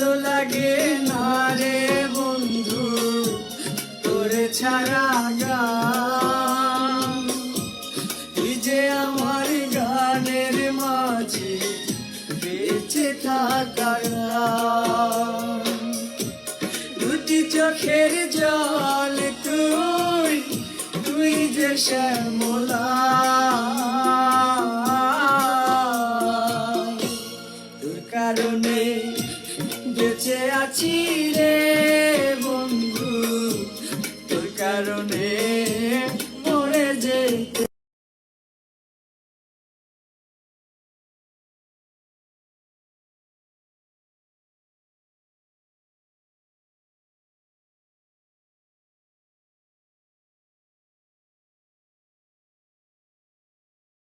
ভালো লাগে না রে বন্ধু তোরে ছাড়া গান। তুই যে আমার গানের মাঝে বেঁচে থাকার গান। দুটি চোখের জল তুই তুই যে শ্যামলা, তোর কারণে বেঁচে আছি